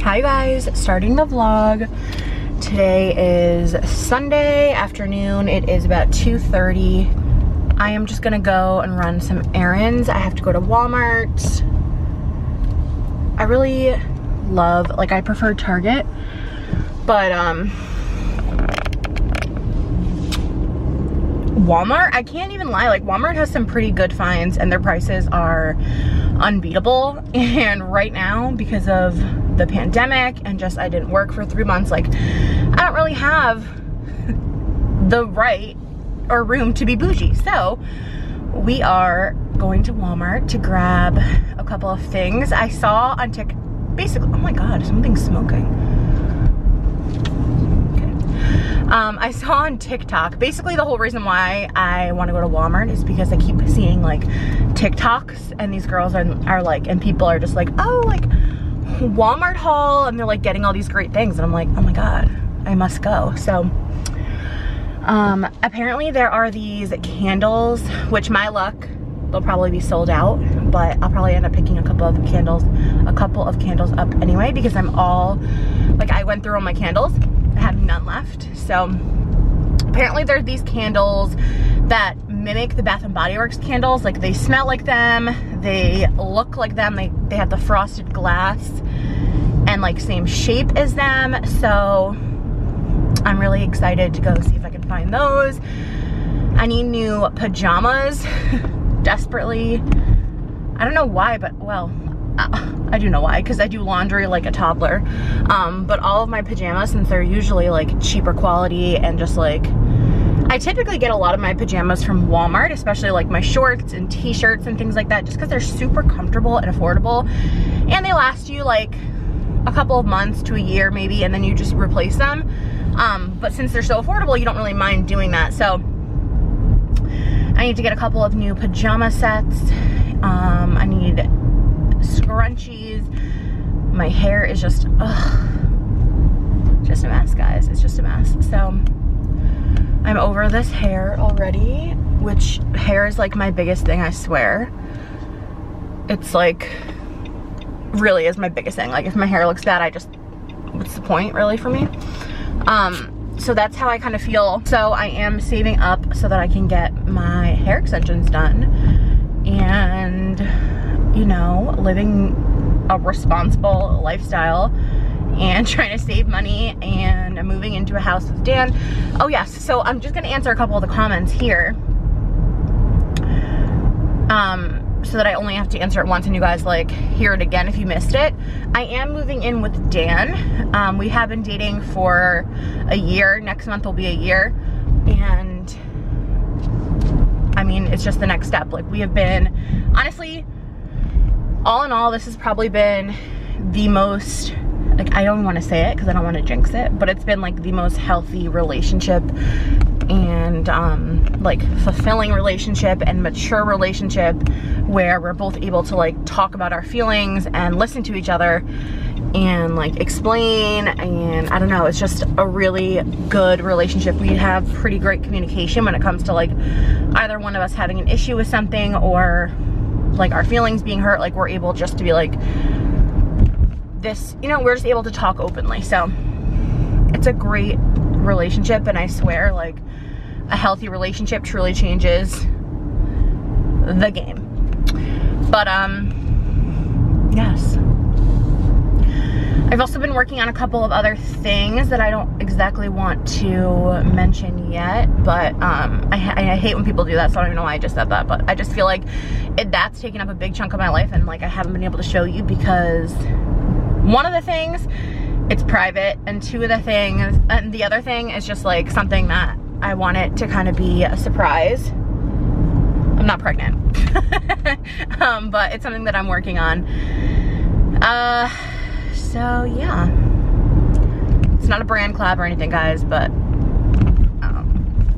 Hi guys, starting the vlog. Today is Sunday afternoon. It is about 2:30. I am just gonna go and run some errands. I have to go to Walmart. I really love, like, I prefer Target, but Walmart, I can't even lie, like Walmart has some pretty good finds and their prices are unbeatable. And right now, because of the pandemic and just I didn't work for 3 months, like I don't really have the right or room to be bougie. So we are going to Walmart to grab a couple of things. I saw on TikTok, basically, oh my God, something's smoking. I saw on TikTok, basically the whole reason why I want to go to Walmart is because I keep seeing like TikToks and these girls are like, and people are just like, oh, like Walmart haul, and they're like getting all these great things, and I'm like, oh my God, I must go. So apparently there are these candles, which my luck, they'll probably be sold out, but I'll probably end up picking a couple of candles up anyway, because I'm all, like, I went through all my candles. I have none left. So apparently there's these candles that mimic the Bath and Body Works candles. Like, they smell like them, they look like them, they have the frosted glass and like same shape as them. So I'm really excited to go see if I can find those. I need new pajamas desperately. I don't know why, but well, I do know why, because I do laundry like a toddler. But all of my pajamas, since they're usually like cheaper quality and just like, I typically get a lot of my pajamas from Walmart, especially like my shorts and t-shirts and things like that, just because they're super comfortable and affordable, and they last you like a couple of months to a year maybe, and then you just replace them. But since they're so affordable, you don't really mind doing that. So I need to get a couple of new pajama sets. I need scrunchies. My hair is just a mess, guys. It's just a mess. So I'm over this hair already, which hair is like my biggest thing, I swear. It's like, really is my biggest thing. Like, if my hair looks bad, what's the point really for me? So that's how I kind of feel. So I am saving up so that I can get my hair extensions done and, you know, living a responsible lifestyle and trying to save money and moving into a house with Dan. Oh yes, so I'm just gonna answer a couple of the comments here, so that I only have to answer it once and you guys like hear it again if you missed it. I am moving in with Dan. We have been dating for a year. Next month will be a year, and I mean, it's just the next step. Like, we have been, honestly, all in all, this has probably been the most, like, I don't want to say it because I don't want to jinx it, but it's been like the most healthy relationship and like fulfilling relationship and mature relationship, where we're both able to like talk about our feelings and listen to each other and like explain, and I don't know, it's just a really good relationship. We have pretty great communication when it comes to like either one of us having an issue with something or like our feelings being hurt. Like, we're able just to be like this, you know, we're just able to talk openly. So it's a great relationship, and I swear, like, a healthy relationship truly changes the game. But yes, I've also been working on a couple of other things that I don't exactly want to mention yet, but I hate when people do that, so I don't even know why I just said that, but I just feel like that's taken up a big chunk of my life, and like I haven't been able to show you because one of the things, it's private, and two of the things, and the other thing is just like something that I want it to kind of be a surprise. I'm not pregnant, but it's something that I'm working on. So yeah, it's not a brand collab or anything, guys, but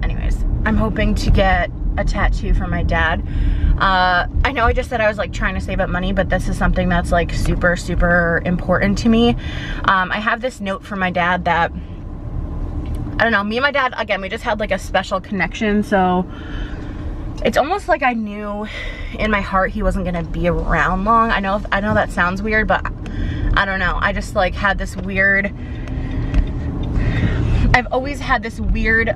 anyways, I'm hoping to get a tattoo for my dad. I know I just said I was like trying to save up money, but this is something that's like super, super important to me. I have this note from my dad that, I don't know, me and my dad, again, we just had like a special connection, so it's almost like I knew in my heart he wasn't gonna be around long. I know that sounds weird, but I don't know. I just like had this weird, I've always had this weird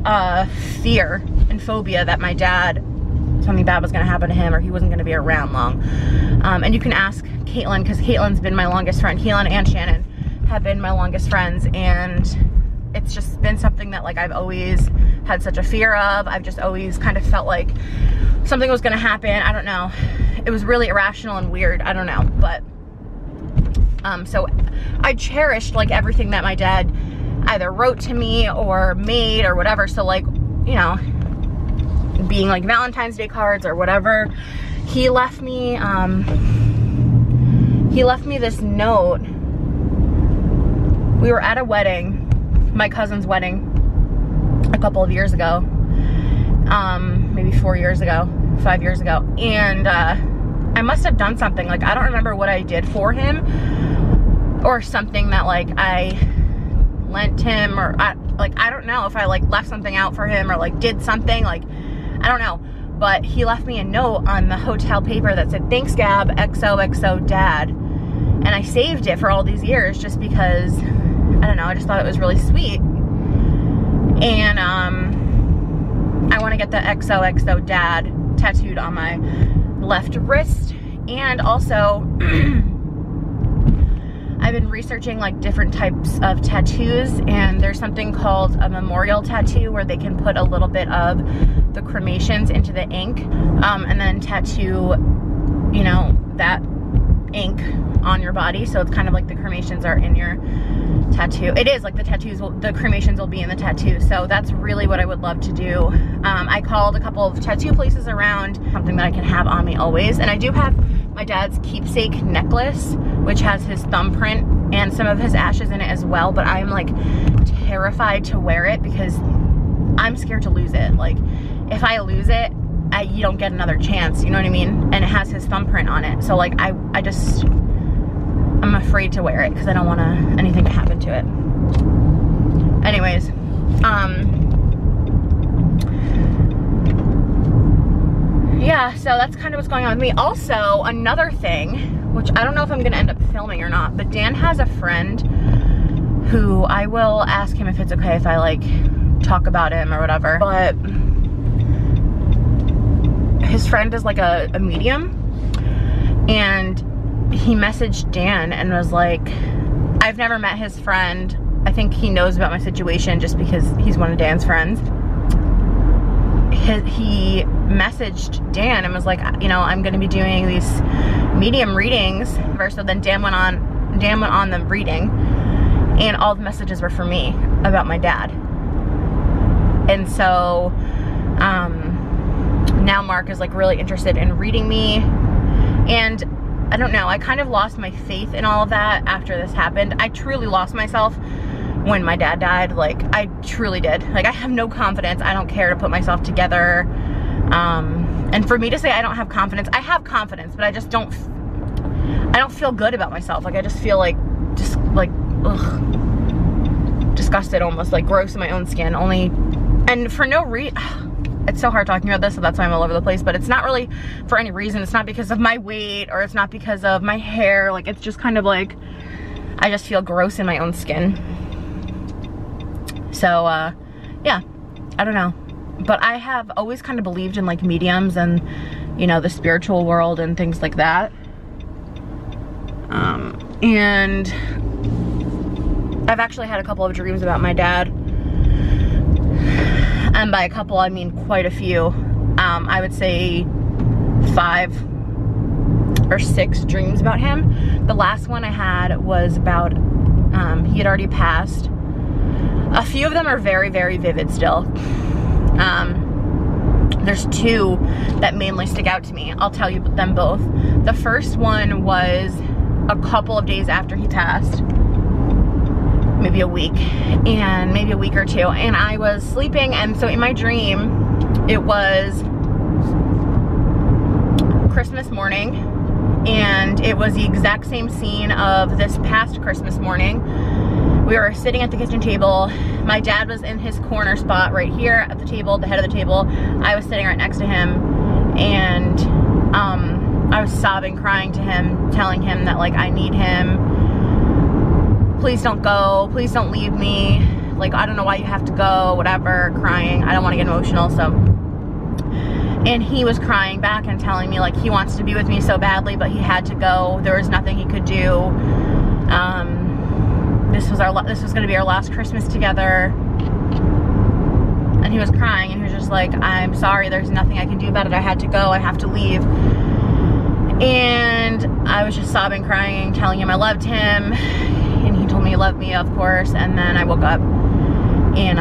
fear and phobia that my dad, something bad was gonna happen to him or he wasn't gonna be around long. And you can ask Caitlin, because Caitlin's been my longest friend. Caitlin and Shannon have been my longest friends, and it's just been something that like I've always had such a fear of. I've just always kind of felt like something was gonna happen. I don't know. It was really irrational and weird. I don't know, but so I cherished like everything that my dad either wrote to me or made or whatever. So like, you know, being like Valentine's Day cards or whatever. He left me this note. We were at a wedding, my cousin's wedding, a couple of years ago, maybe 4 years ago, 5 years ago, and I must have done something, like I don't remember what I did for him, or something that like I lent him, or I don't know if I like left something out for him or like did something, like I don't know, but he left me a note on the hotel paper that said, "Thanks Gab, XOXO Dad," and I saved it for all these years just because, I don't know, I just thought it was really sweet. And I want to get the XOXO Dad tattooed on my left wrist. And also I've been researching like different types of tattoos, and there's something called a memorial tattoo where they can put a little bit of the cremations into the ink, and then tattoo, you know, that ink on your body. So it's kind of like the cremations are in your tattoo. It is like the cremations will be in the tattoo. So that's really what I would love to do. I called a couple of tattoo places around, something that I can have on me always. And I do have my dad's keepsake necklace, which has his thumbprint and some of his ashes in it as well. But I'm like terrified to wear it because I'm scared to lose it. Like if I lose it, you don't get another chance, you know what I mean? And it has his thumbprint on it. So like I'm afraid to wear it because I don't want anything to happen to it. Anyways, yeah, so that's kind of what's going on with me. Also, another thing, which I don't know if I'm gonna end up filming or not, but Dan has a friend who I will ask him if it's okay if I like talk about him or whatever, but his friend is like a medium, and he messaged Dan and was like, I've never met his friend. I think he knows about my situation just because he's one of Dan's friends. He messaged Dan and was like, you know, I'm gonna be doing these medium readings. So then Dan went on the reading, and all the messages were for me about my dad. And so now Mark is like really interested in reading me, and I don't know, I kind of lost my faith in all of that after this happened. I truly lost myself when my dad died. Like I truly did. Like I have no confidence. I don't care to put myself together. And for me to say I don't have confidence, I have confidence, but I just don't feel good about myself. Like I just feel like, just like, ugh, disgusted, almost like gross in my own skin. And for no reason. It's so hard talking about this, so that's why I'm all over the place, but it's not really for any reason. It's not because of my weight, or it's not because of my hair. Like it's just kind of like, I just feel gross in my own skin. So yeah, I don't know, but I have always kind of believed in like mediums and, you know, the spiritual world and things like that. And I've actually had a couple of dreams about my dad. And by a couple, I mean quite a few. I would say 5 or 6 dreams about him. The last one I had was about, he had already passed. A few of them are very, very vivid still. There's 2 that mainly stick out to me. I'll tell you them both. The first one was a couple of days after he passed. Maybe a week, and maybe a week or 2, and I was sleeping, and so in my dream it was Christmas morning, and it was the exact same scene of this past Christmas morning. We were sitting at the kitchen table. My dad was in his corner spot right here at the table, the head of the table. I was sitting right next to him, and I was sobbing, crying to him, telling him that like I need him. please don't go, please don't leave me, like I don't know why you have to go, whatever, crying. I don't want to get emotional. So, and he was crying back and telling me like he wants to be with me so badly, but he had to go. There was nothing he could do. This was gonna be our last Christmas together. And he was crying and he was just like, I'm sorry, there's nothing I can do about it. I had to go, I have to leave. And I was just sobbing, crying, telling him I loved him. And he told me he loved me, of course. And then I woke up and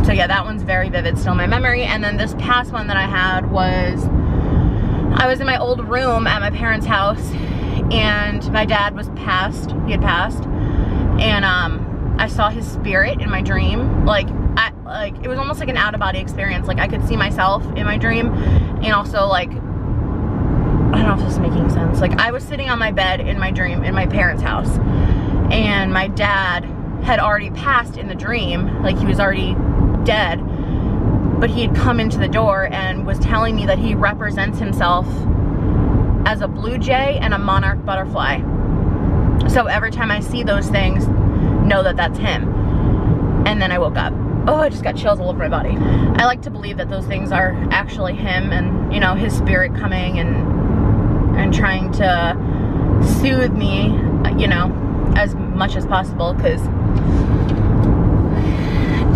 so yeah, that one's very vivid still in my memory. And then this past one that I had was, I was in my old room at my parents' house and my dad was passed, he had passed. And I saw his spirit in my dream. Like it was almost like an out-of-body experience. Like I could see myself in my dream, and also like, I don't know if this is making sense. Like I was sitting on my bed in my dream in my parents' house, and my dad had already passed in the dream. Like he was already dead, but he had come into the door and was telling me that he represents himself as a blue jay and a monarch butterfly. So every time I see those things, know that that's him. And then I woke up. Oh, I just got chills all over my body. I like to believe that those things are actually him, and you know, his spirit coming and trying to soothe me, you know, as much as possible, because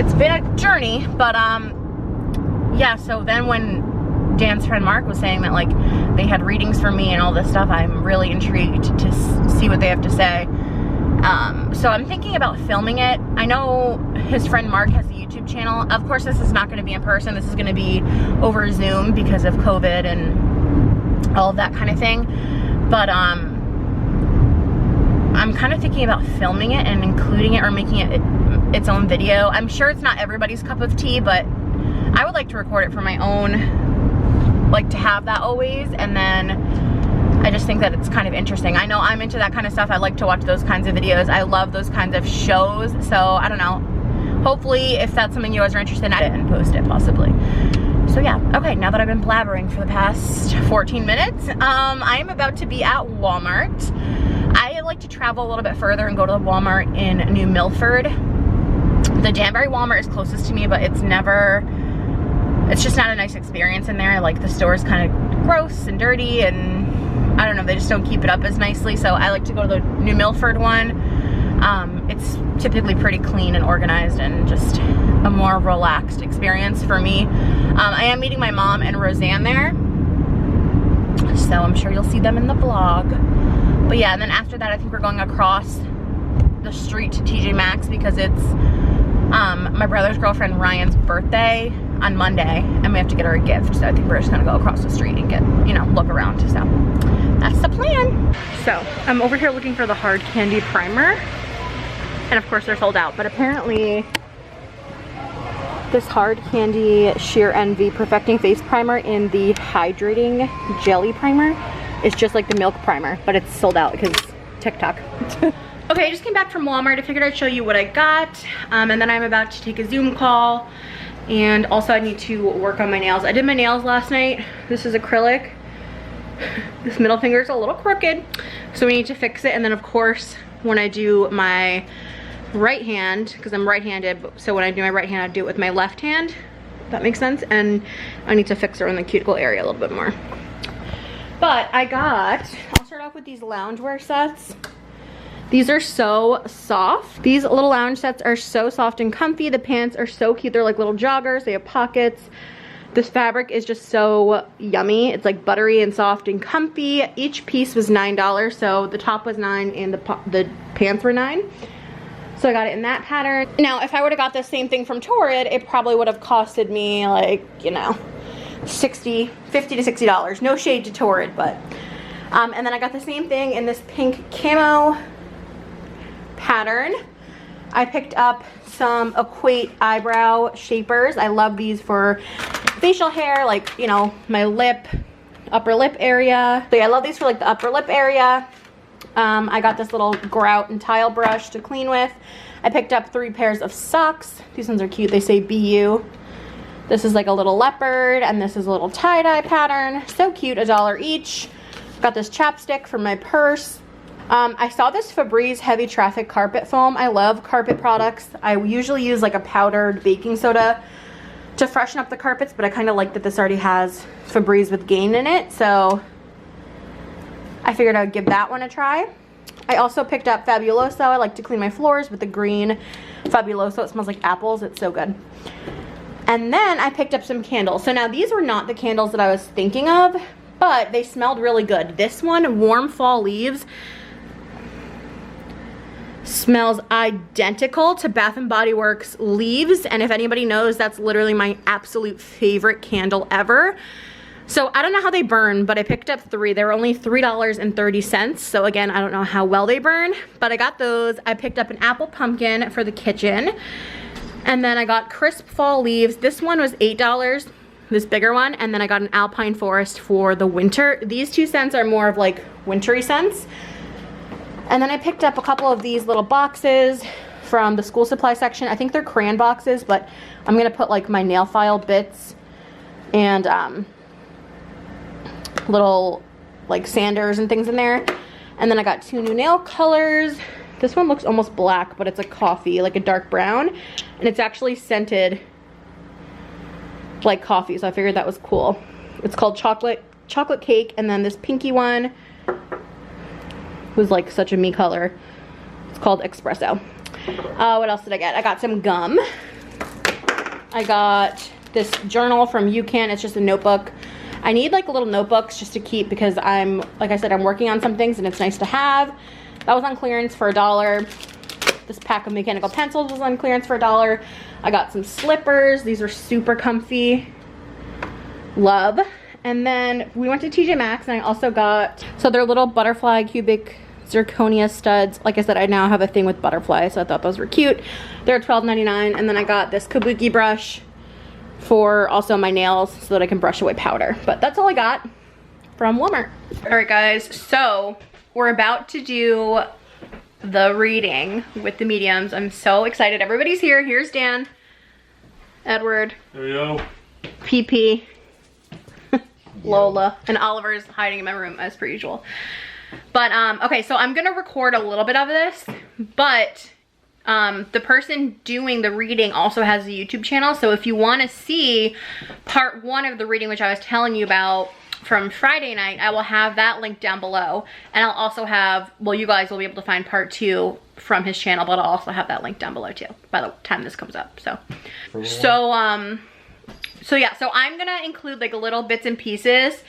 it's been a journey. But yeah, so then when Dan's friend Mark was saying that like they had readings for me and all this stuff, I'm really intrigued to see what they have to say. So I'm thinking about filming it. I know his friend Mark has a YouTube channel. Of course, this is not going to be in person. This is going to be over Zoom because of COVID and all of that kind of thing. But I'm kind of thinking about filming it and including it or making it its own video. I'm sure it's not everybody's cup of tea, but I would like to record it for my own, like to have that always. And then I just think that it's kind of interesting. I know I'm into that kind of stuff. I like to watch those kinds of videos. I love those kinds of shows. So I don't know. Hopefully, if that's something you guys are interested in, I didn't post it possibly. So yeah, okay, now that I've been blabbering for the past 14 minutes, I am about to be at Walmart. I like to travel a little bit further and go to the Walmart in New Milford. The Danbury Walmart is closest to me, but it's just not a nice experience in there. Like the store is kind of gross and dirty, and I don't know, they just don't keep it up as nicely. So I like to go to the New Milford one. It's typically pretty clean and organized and just a more relaxed experience for me. I am meeting my mom and Roseanne there, so I'm sure you'll see them in the vlog. But yeah, and then after that I think we're going across the street to TJ Maxx because it's my brother's girlfriend Ryan's birthday on Monday, and we have to get her a gift. So I think we're just gonna go across the street and get, you know, look around. So that's the plan. So I'm over here looking for the hard candy primer, and of course they're sold out. But apparently this hard candy sheer envy perfecting face primer in the hydrating jelly primer is just like the milk primer, but it's sold out because TikTok. Okay, I just came back from Walmart. I figured I'd show you what I got, and then I'm about to take a Zoom call. And also I need to work on my nails. I did my nails last night. This is acrylic. This middle finger is a little crooked, so we need to fix it. And then of course, when I do my right hand, because I'm right-handed, so when I do my right hand, I do it with my left hand. If that makes sense. And I need to fix her in the cuticle area a little bit more. But I'll start off with these loungewear sets. These are so soft. These little lounge sets are so soft and comfy. The pants are so cute. They're like little joggers. They have pockets. This fabric is just so yummy. It's like buttery and soft and comfy. Each piece was $9, so the top was $9 and the pants were $9. So I got it in that pattern. Now, if I would have got the same thing from Torrid, it probably would have costed me like, you know, $50 to $60. No shade to Torrid, but. And then I got the same thing in this pink camo pattern. I picked up some Equate eyebrow shapers. I love these for facial hair, like, you know, my lip, upper lip area. So yeah, I love these for like the upper lip area. I got this little grout and tile brush to clean with. I picked up 3 pairs of socks. These ones are cute. They say BU. This is like a little leopard, and this is a little tie-dye pattern. So cute, $1 each. Got this chapstick for my purse. I saw this Febreze heavy traffic carpet foam. I love carpet products. I usually use like a powdered baking soda to freshen up the carpets, but I kind of like that this already has Febreze with Gain in it, so I figured I would give that one a try. I also picked up Fabuloso. I like to clean my floors with the green Fabuloso. It smells like apples. It's so good. And then I picked up some candles. So now these were not the candles that I was thinking of, but they smelled really good. This one, Warm Fall Leaves, smells identical to Bath & Body Works Leaves, and if anybody knows, that's literally my absolute favorite candle ever. So I don't know how they burn, but I picked up 3. They were only $3.30, so again, I don't know how well they burn, but I got those. I picked up an apple pumpkin for the kitchen, and then I got Crisp Fall Leaves. This one was $8, this bigger one, and then I got an Alpine Forest for the winter. These 2 scents are more of like wintry scents. And then I picked up a couple of these little boxes from the school supply section. I think they're crayon boxes, but I'm gonna put like my nail file bits and little like sanders and things in there. And then I got 2 new nail colors. This one looks almost black, but it's a coffee, like a dark brown. And it's actually scented like coffee, so I figured that was cool. It's called Chocolate Cake, and then this pinky one was like such a me color. It's called Espresso. What else did I get? I got some gum. I got this journal from UCAN. It's just a notebook. I need like little notebooks just to keep, because I'm, like I said, I'm working on some things and it's nice to have. That was on clearance for $1. This pack of mechanical pencils was on clearance for $1. I got some slippers. These are super comfy. Love. And then we went to TJ Maxx, and I also got, so they're little butterfly cubic zirconia studs. Like I said, I now have a thing with butterflies, so I thought those were cute. They're $12.99. And then I got this kabuki brush for also my nails so that I can brush away powder. But that's all I got from Walmart. All right, guys, so we're about to do the reading with the mediums. I'm so excited. Everybody's here. Here's Dan, Edward, there you go, PP, Lola, and Oliver's hiding in my room as per usual. But okay, so I'm gonna record a little bit of this, but the person doing the reading also has a YouTube channel, so if you want to see part 1 of the reading, which I was telling you about from Friday night, I will have that link down below, and I'll also have, well, you guys will be able to find part 2 from his channel, but I'll also have that link down below too by the time this comes up. So yeah, so I'm gonna include like little bits and pieces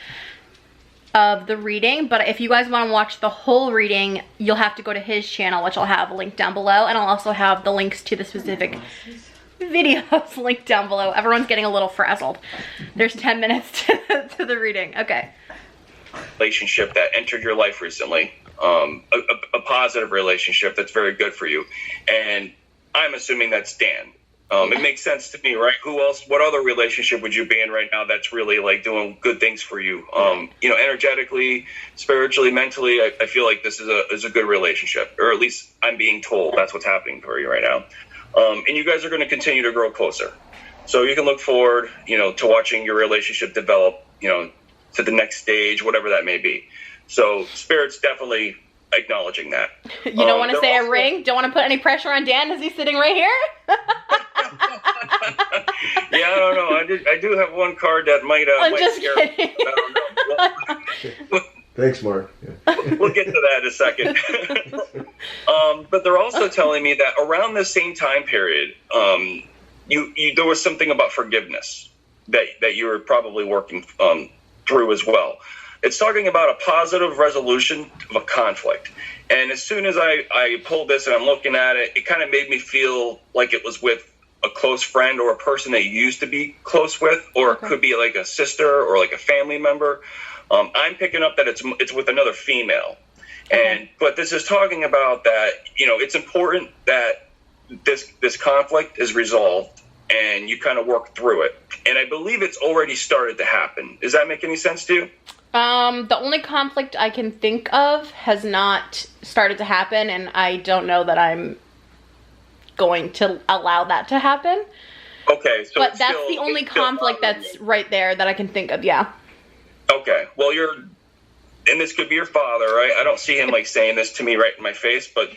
of the reading, but if you guys want to watch the whole reading, you'll have to go to his channel, which I'll have linked down below, and I'll also have the links to the specific videos linked down below. Everyone's getting a little frazzled. There's 10 minutes to the reading. Okay. Relationship that entered your life recently, a positive relationship that's very good for you, and I'm assuming that's Dan. It makes sense to me, right? Who else, what other relationship would you be in right now that's really like doing good things for you? You know, energetically, spiritually, mentally, I feel like this is a good relationship, or at least I'm being told that's what's happening for you right now. And you guys are going to continue to grow closer. So you can look forward, you know, to watching your relationship develop, you know, to the next stage, whatever that may be. So Spirit's definitely acknowledging that. You don't want to say a ring? Don't want to put any pressure on Dan? Is he sitting right here? Yeah, I don't know. I do have one card that might I'm just kidding. I don't know. Thanks, Mark. Yeah. We'll get to that in a second. But they're also telling me that around the same time period, there was something about forgiveness that you were probably working through as well. It's talking about a positive resolution of a conflict. And as soon as I pulled this and I'm looking at it, it kind of made me feel like it was with a close friend or a person that you used to be close with, or it could be like a sister or like a family member. I'm picking up that it's with another female. But this is talking about that, you know, it's important that this conflict is resolved and you kind of work through it. And I believe it's already started to happen. Does that make any sense to you? The only conflict I can think of has not started to happen, and I don't know that I'm going to allow that to happen. Okay, so but that's the only conflict that's right there that I can think of. Yeah. Okay, well, and this could be your father, right? I don't see him like saying this to me right in my face, but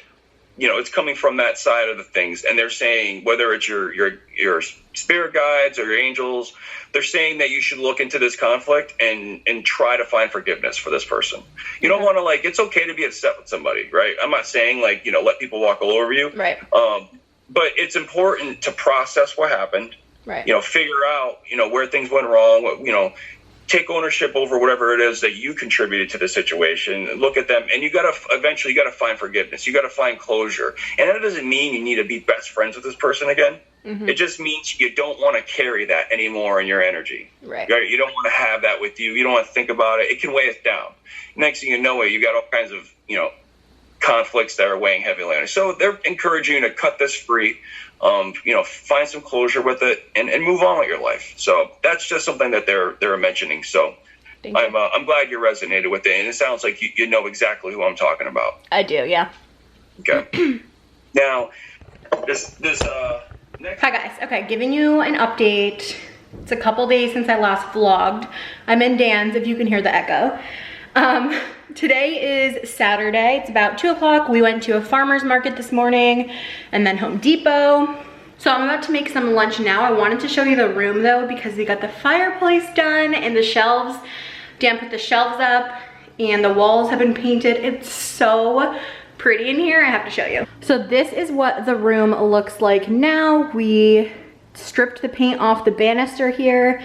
you know, it's coming from that side of the things. And they're saying, whether it's your spirit guides or your angels, they're saying that you should look into this conflict and try to find forgiveness for this person. You don't want to, like, it's okay to be upset with somebody, right? I'm not saying, like, you know, let people walk all over you. Right. But it's important to process what happened. Right. You know, figure out, you know, where things went wrong, you know, take ownership over whatever it is that you contributed to the situation. Look at them, and you got to find forgiveness. You got to find closure. And that doesn't mean you need to be best friends with this person again. Mm-hmm. It just means you don't want to carry that anymore in your energy. Right. You don't want to have that with you. You don't want to think about it. It can weigh us down. Next thing you know, you got all kinds of, you know, conflicts that are weighing heavily on you. So they're encouraging you to cut this free. You know, find some closure with it and move on with your life. So that's just something that they're mentioning. So I'm glad you resonated with it, and it sounds like you know exactly who I'm talking about. I do, yeah. Okay. Now, this next. Hi guys. Okay, giving you an update. It's a couple days since I last vlogged. I'm in Dan's, if you can hear the echo. Today is Saturday. It's about 2 o'clock. We went to a farmer's market this morning and then Home Depot. So I'm about to make some lunch now. I wanted to show you the room though, because we got the fireplace done and the shelves. Dan put the shelves up and the walls have been painted. It's so pretty in here, I have to show you. So this is what the room looks like now. We stripped the paint off the banister here.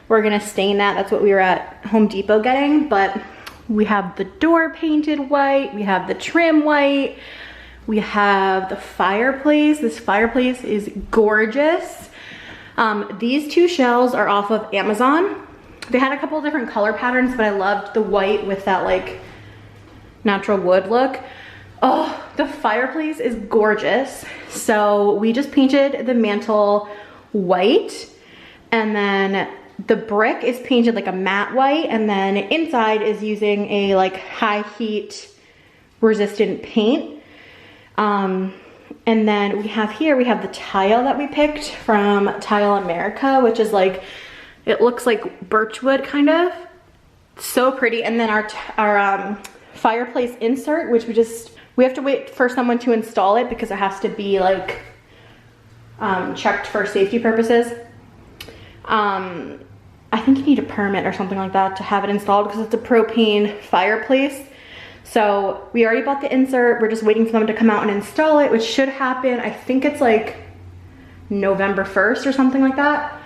We're gonna stain that. That's what we were at Home Depot getting, but we have the door painted white, we have the trim white, we have the fireplace. This fireplace is gorgeous. These two shelves are off of Amazon. They had a couple of different color patterns, but I loved the white with that like natural wood look. Oh, the fireplace is gorgeous. So we just painted the mantle white, and then the brick is painted like a matte white, and then inside is using a like high heat resistant paint. And then we have the tile that we picked from Tile America, which is like, it looks like birchwood kind of. So pretty. And then our fireplace insert, which we have to wait for someone to install it because it has to be like checked for safety purposes. I think you need a permit or something like that to have it installed because it's a propane fireplace. So we already bought the insert. We're just waiting for them to come out and install it, which should happen. I think it's like November 1st or something like that.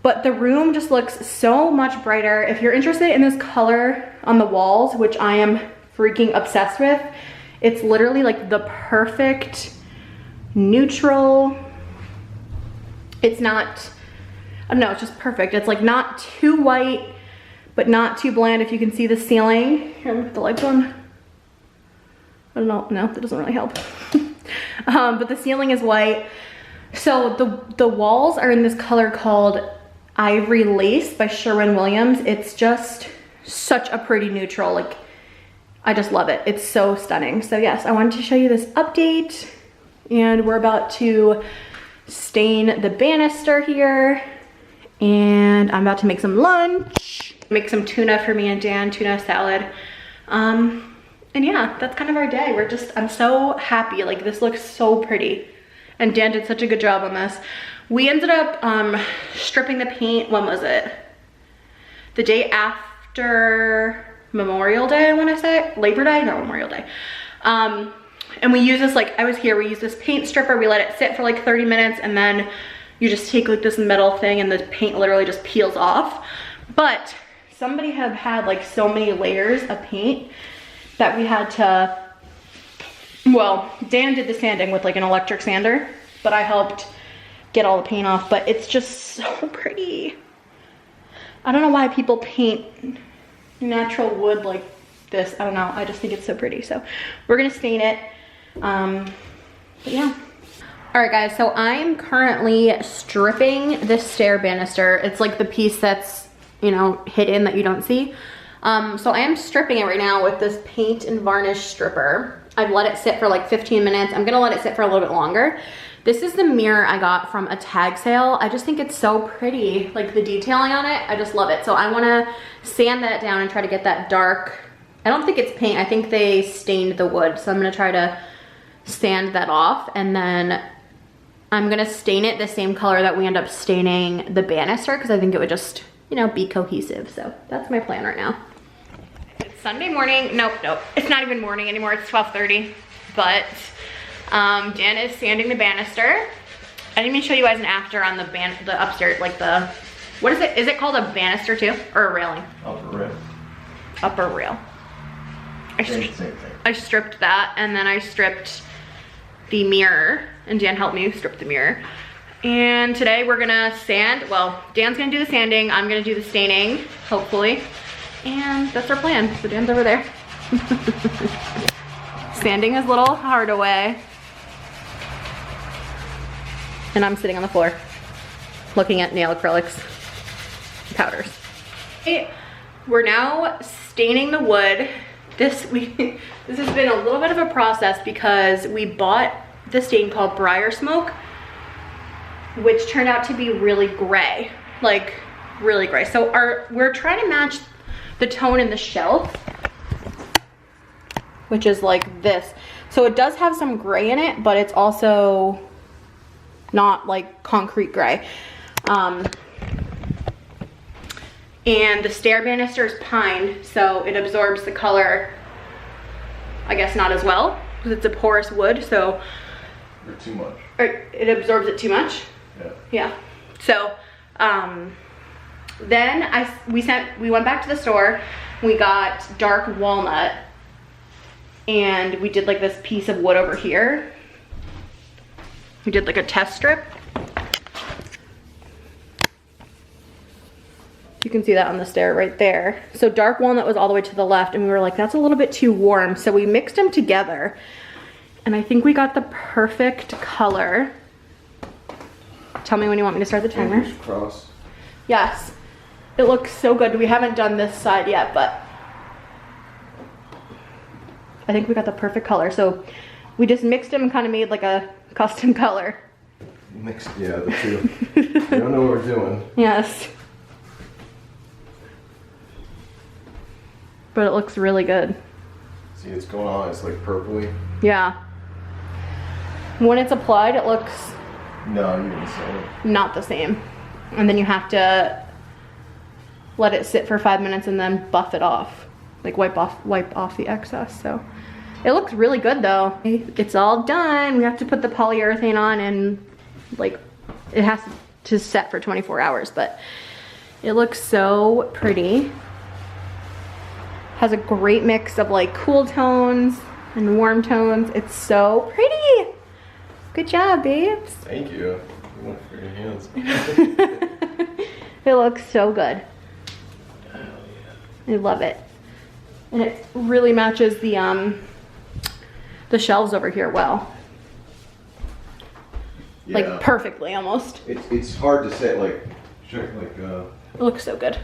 But the room just looks so much brighter. If you're interested in this color on the walls, which I am freaking obsessed with, it's literally like the perfect neutral. It's not, no, it's just perfect. It's like not too white, but not too bland. If you can see the ceiling, here, I'm gonna put the lights on. I don't know, no, that doesn't really help. But the ceiling is white. So the walls are in this color called Ivory Lace by Sherwin-Williams. It's just such a pretty neutral, like, I just love it. It's so stunning. So yes, I wanted to show you this update, and we're about to stain the banister here, and I'm about to make some lunch, make some tuna for me and Dan, tuna salad. And yeah, that's kind of our day. I'm so happy. Like, this looks so pretty, and Dan did such a good job on this. We ended up stripping the paint, when was it? The day after Memorial Day, I want to say. Labor Day? No, Memorial Day. And we use this, like, I was here, we use this paint stripper, we let it sit for like 30 minutes, and then you just take like this metal thing and the paint literally just peels off. But somebody had like so many layers of paint that we had to, well, Dan did the sanding with like an electric sander, but I helped get all the paint off. But it's just so pretty. I don't know why people paint natural wood like this. I don't know, I just think it's so pretty. So we're gonna stain it. But yeah. All right guys, so I'm currently stripping this stair banister. It's like the piece that's, you know, hidden that you don't see. So I am stripping it right now with this paint and varnish stripper. I've let it sit for like 15 minutes. I'm gonna let it sit for a little bit longer. This is the mirror I got from a tag sale. I just think it's so pretty, like the detailing on it, I just love it. So I wanna sand that down and try to get that dark I don't think it's paint. I think they stained the wood. So I'm gonna try to sand that off, and then I'm gonna stain it the same color that we end up staining the banister, because I think it would just, you know, be cohesive. So that's my plan right now. It's Sunday morning. Nope. It's not even morning anymore. It's 12:30. But Dan is sanding the banister. I didn't even show you guys an after on the upstairs, like the, what is it? Is it called a banister too, or a railing? Upper rail. Upper rail. Same thing. I stripped that, and then I stripped the mirror, and Dan helped me strip the mirror. And today we're gonna sand. Well, Dan's gonna do the sanding, I'm gonna do the staining, hopefully. And that's our plan. So Dan's over there. Sanding his little heart away. And I'm sitting on the floor looking at nail acrylics, powders. Okay, we're now staining the wood. This has been a little bit of a process because we bought the stain called Briar Smoke, which turned out to be really gray, like really gray. So we're trying to match the tone in the shelf, which is like this. So it does have some gray in it, but it's also not like concrete gray. And the stair banister is pine, so it absorbs the color, I guess not as well, because it's a porous wood, so. Or too much. Or it absorbs it too much? Yeah. Yeah. So, then we went back to the store, we got dark walnut, and we did like this piece of wood over here. We did like a test strip. You can see that on the stair right there. So dark walnut was all the way to the left, and we were like, that's a little bit too warm. So we mixed them together, and I think we got the perfect color. Tell me when you want me to start the timer. Fingers crossed. Yes, it looks so good. We haven't done this side yet, but I think we got the perfect color. So we just mixed them and kind of made like a custom color. Mixed, yeah, the two. We don't know what we're doing. Yes. But it looks really good. See, it's going on. It's like purpley. Yeah. When it's applied, it looks No, you didn't say it. not the same. And then you have to let it sit for 5 minutes and then buff it off. Like wipe off the excess. So it looks really good though. It's all done. We have to put the polyurethane on, and like it has to set for 24 hours, but it looks so pretty. Has a great mix of like cool tones and warm tones. It's so pretty. Good job, babes. Thank you. You went for your hands. It looks so good. I love it. And it really matches the shelves over here well. Yeah. Like perfectly almost. It's hard to say, like, It looks so good.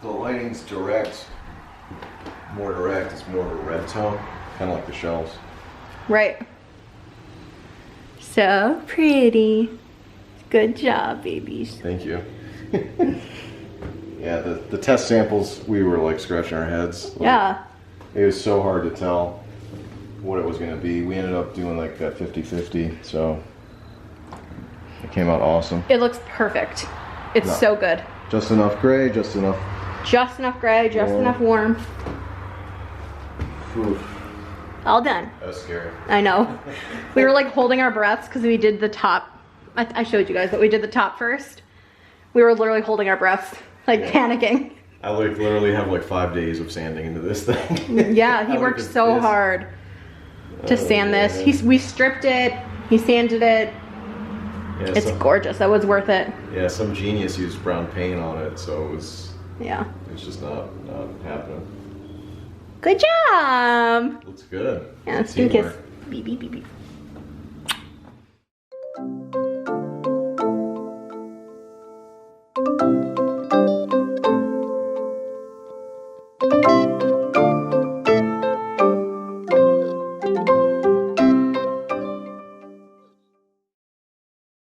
the lighting's direct, more direct. It's more of a red tone, kind of like the shelves. Right. So pretty. Good job, babies. Thank you. Yeah, the test samples, we were like scratching our heads. Like, Yeah. it was so hard to tell what it was going to be. We ended up doing like that 50-50, so it came out awesome. It looks perfect. It's No. so good. Just enough gray, just enough. Just enough gray, just Warm. enough warm. Oof, All done. that was scary. I know. We were like holding our breaths because we did the top. I showed you guys, but we did the top first. We were literally holding our breaths, like Yeah. panicking. I like literally have like 5 days of sanding into this thing. Yeah, he worked so hard to sand this. We stripped it, he sanded it. Yeah, It's gorgeous. That was worth it. Yeah, some genius used brown paint on it, so it was Yeah. it's just not Good job. Looks good. Yeah, It's skin kiss. teamwork. Beep, beep, beep, beep.